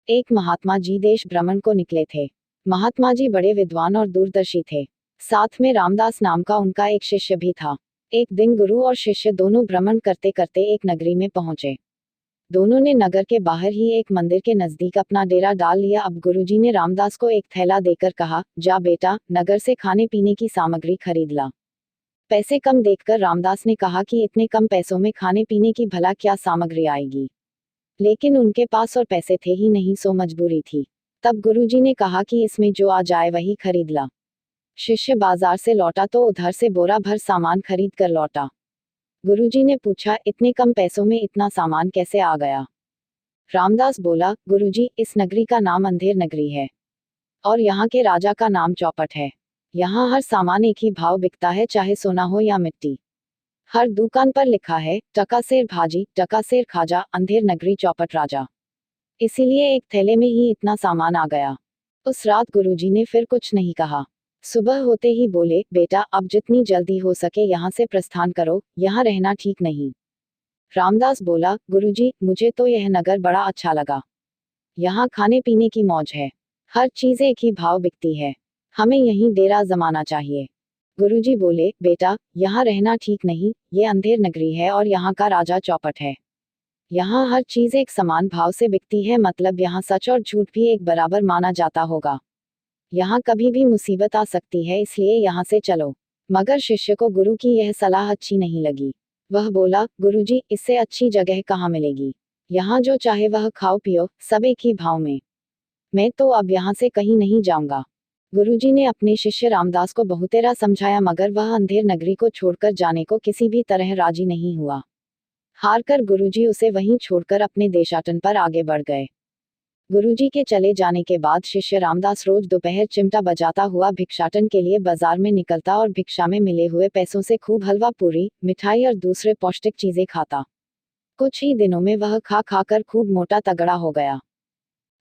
एक महात्मा जी देश भ्रमण को निकले थे। महात्मा जी बड़े विद्वान और दूरदर्शी थे। साथ में रामदास नाम का उनका एक शिष्य भी था। एक दिन गुरु और शिष्य दोनों भ्रमण करते करते एक नगरी में पहुंचे। दोनों ने नगर के बाहर ही एक मंदिर के नजदीक अपना डेरा डाल लिया। अब गुरुजी ने रामदास को एक थैला देकर कहा, जा बेटा, नगर से खाने पीने की सामग्री खरीद ला। पैसे कम देखकर रामदास ने कहा कि इतने कम पैसों में खाने पीने की भला क्या सामग्री आएगी। लेकिन उनके पास और पैसे थे ही नहीं, सो मजबूरी थी। तब गुरुजी ने कहा कि इसमें जो आ जाए वही खरीद ला। शिष्य बाजार से लौटा तो उधर से बोरा भर सामान खरीद कर लौटा। गुरुजी ने पूछा, इतने कम पैसों में इतना सामान कैसे आ गया? रामदास बोला, गुरुजी, इस नगरी का नाम अंधेर नगरी है और यहाँ के राजा का नाम चौपट है। यहाँ हर सामान एक ही भाव बिकता है, चाहे सोना हो या मिट्टी। हर दुकान पर लिखा है, टका सेर भाजी, टका सेर खाजा, अंधेर नगरी चौपट राजा। इसीलिए एक थैले में ही इतना सामान आ गया। उस रात गुरुजी ने फिर कुछ नहीं कहा। सुबह होते ही बोले, बेटा, अब जितनी जल्दी हो सके यहाँ से प्रस्थान करो, यहाँ रहना ठीक नहीं। रामदास बोला, गुरुजी, मुझे तो यह नगर बड़ा अच्छा लगा। यहाँ खाने पीने की मौज है, हर चीज एक ही भाव बिकती है। हमें यहीं डेरा जमाना चाहिए। गुरुजी बोले, बेटा, यहाँ रहना ठीक नहीं, ये अंधेर नगरी है और यहाँ का राजा चौपट है। यहाँ हर चीज एक समान भाव से बिकती है, मतलब यहाँ सच और झूठ भी एक बराबर माना जाता होगा। यहाँ कभी भी मुसीबत आ सकती है, इसलिए यहाँ से चलो। मगर शिष्य को गुरु की यह सलाह अच्छी नहीं लगी। वह बोला, गुरुजी, इससे अच्छी जगह कहाँ मिलेगी? यहाँ जो चाहे वह खाओ पियो, सब एक ही भाव में। मैं तो अब यहाँ से कहीं नहीं जाऊंगा। गुरुजी ने अपने शिष्य रामदास को बहुतेरा समझाया, मगर वह अंधेर नगरी को छोड़कर जाने को किसी भी तरह राजी नहीं हुआ। हारकर गुरुजी उसे वहीं छोड़कर अपने देशाटन पर आगे बढ़ गए। गुरुजी के चले जाने के बाद शिष्य रामदास रोज दोपहर चिमटा बजाता हुआ भिक्षाटन के लिए बाजार में निकलता और भिक्षा में मिले हुए पैसों से खूब हलवा पूरी, मिठाई और दूसरे पौष्टिक चीजें खाता। कुछ ही दिनों में वह खा खाकर खूब मोटा तगड़ा हो गया।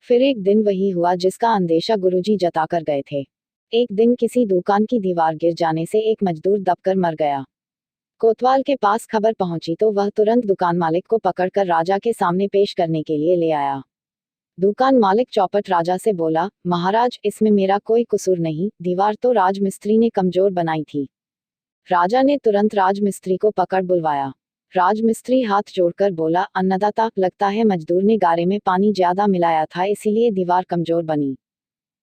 फिर एक दिन वही हुआ जिसका अंदेशा गुरुजी जताकर गए थे। एक दिन किसी दुकान की दीवार गिर जाने से एक मजदूर दबकर मर गया। कोतवाल के पास खबर पहुंची तो वह तुरंत दुकान मालिक को पकड़कर राजा के सामने पेश करने के लिए ले आया। दुकान मालिक चौपट राजा से बोला, महाराज, इसमें मेरा कोई कसूर नहीं, दीवार तो राजमिस्त्री ने कमजोर बनाई थी। राजा ने तुरंत राजमिस्त्री को पकड़ बुलवाया। राजमिस्त्री हाथ जोड़कर बोला, अन्नदाता, लगता है मजदूर ने गारे में पानी ज्यादा मिलाया था, इसीलिए दीवार कमजोर बनी।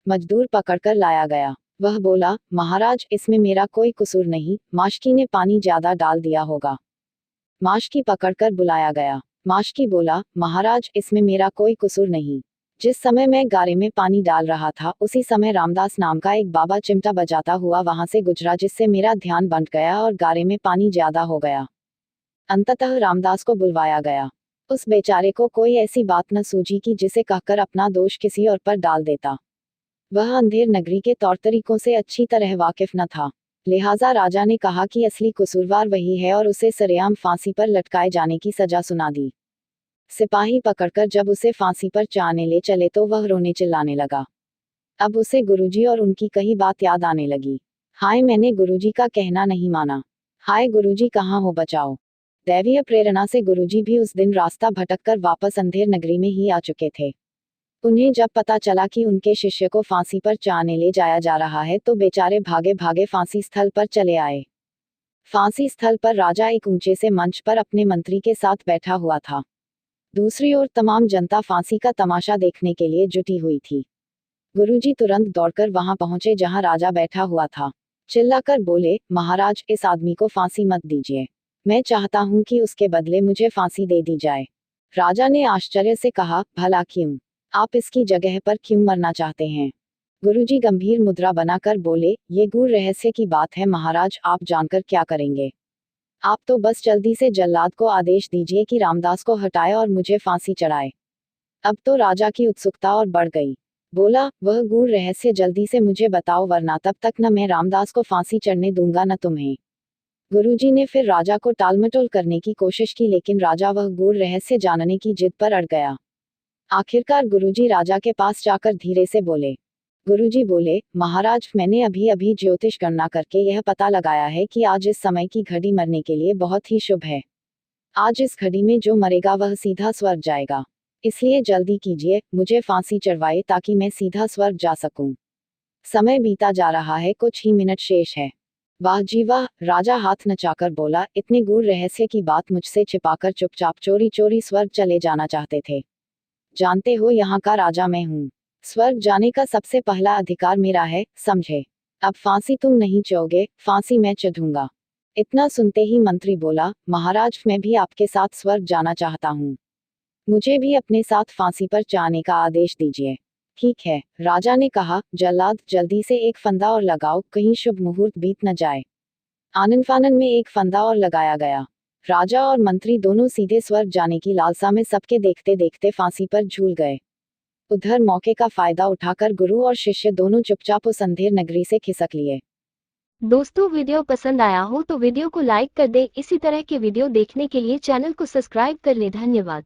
मजदूर पकड़कर लाया गया। वह बोला, महाराज, इसमें मेरा कोई कसूर नहीं, माशकी ने पानी ज्यादा डाल दिया होगा। माशकी पकड़कर बुलाया गया। माशकी बोला, महाराज, इसमें मेरा कोई कसूर नहीं। जिस समय मैं गारे में पानी डाल रहा था, उसी समय रामदास नाम का एक बाबा चिमटा बजाता हुआ वहां से गुजरा, जिससे मेरा ध्यान बंट गया और गारे में पानी ज्यादा हो गया। अंततः रामदास को बुलवाया गया। उस बेचारे को कोई ऐसी बात न सूझी कि जिसे कहकर अपना दोष किसी और पर डाल देता। वह अंधेर नगरी के तौर तरीकों से अच्छी तरह वाकिफ न था। लिहाजा राजा ने कहा कि असली कसूरवार वही है और उसे सरेआम फांसी पर लटकाए जाने की सजा सुना दी। सिपाही पकड़कर जब उसे फांसी पर चाहने ले चले तो वह रोने चिल्लाने लगा। अब उसे गुरुजी और उनकी कही बात याद आने लगी। हाय, मैंने गुरुजी का कहना नहीं माना। हाय गुरुजी, कहाँ हो, बचाओ। दैवीय प्रेरणा से गुरुजी भी उस दिन रास्ता भटककर वापस अंधेर नगरी में ही आ चुके थे। उन्हें जब पता चला कि उनके शिष्य को फांसी पर चाहने ले जाया जा रहा है तो बेचारे भागे भागे फांसी स्थल पर चले आए। फांसी स्थल पर राजा एक ऊंचे से मंच पर अपने मंत्री के साथ बैठा हुआ था। दूसरी ओर तमाम जनता फांसी का तमाशा देखने के लिए जुटी हुई थी। गुरुजी तुरंत दौड़कर वहां पहुंचे जहां राजा बैठा हुआ था। चिल्लाकर बोले, महाराज, इस आदमी को फांसी मत दीजिए। मैं चाहता हूं कि उसके बदले मुझे फांसी दे दी जाए। राजा ने आश्चर्य से कहा, भला क्यों? आप इसकी जगह पर क्यों मरना चाहते हैं? गुरुजी गंभीर मुद्रा बनाकर बोले, ये गूढ़ रहस्य की बात है महाराज, आप जानकर क्या करेंगे? आप तो बस जल्दी से जल्लाद को आदेश दीजिए कि रामदास को हटाए और मुझे फांसी चढ़ाए। अब तो राजा की उत्सुकता और बढ़ गई। बोला, वह गूढ़ रहस्य जल्दी से मुझे बताओ, वरना तब तक न मैं रामदास को फांसी चढ़ने दूंगा न तुम्हें। गुरुजी ने फिर राजा को टालमटोल करने की कोशिश की, लेकिन राजा वह गूढ़ रहस्य जानने की जिद पर अड़ गया। आखिरकार गुरुजी राजा के पास जाकर धीरे से बोले। गुरुजी बोले, महाराज, मैंने अभी अभी ज्योतिष गणना करके यह पता लगाया है कि आज इस समय की घड़ी मरने के लिए बहुत ही शुभ है। आज इस घड़ी में जो मरेगा वह सीधा स्वर्ग जाएगा। इसलिए जल्दी कीजिए, मुझे फांसी चढ़वाए ताकि मैं सीधा स्वर्ग जा सकूं। समय बीता जा रहा है, कुछ ही मिनट शेष है। वाह जी वाह, राजा हाथ नचाकर बोला, इतने गूढ़ रहस्य की बात मुझसे छिपाकर चुपचाप चोरी चोरी स्वर्ग चले जाना चाहते थे। जानते हो, यहाँ का राजा मैं हूँ। स्वर्ग जाने का सबसे पहला अधिकार मेरा है, समझे। अब फांसी तुम नहीं चाहोगे, फांसी मैं चढ़ूंगा। इतना सुनते ही मंत्री बोला, महाराज मैं भी आपके साथ स्वर्ग जाना चाहता हूँ। मुझे भी अपने साथ फांसी पर जाने का आदेश दीजिए। ठीक है, राजा ने कहा। जल्लाद, जल्दी से एक फंदा और लगाओ, कहीं शुभ मुहूर्त बीत न जाए। आनन फानन में एक फंदा और लगाया गया। राजा और मंत्री दोनों सीधे स्वर्ग जाने की लालसा में सबके देखते देखते फांसी पर झूल गए। उधर मौके का फायदा उठाकर गुरु और शिष्य दोनों चुपचाप उस अंधेर नगरी से खिसक लिए। दोस्तों, वीडियो पसंद आया हो तो वीडियो को लाइक कर दे। इसी तरह के वीडियो देखने के लिए चैनल को सब्सक्राइब कर ले। धन्यवाद।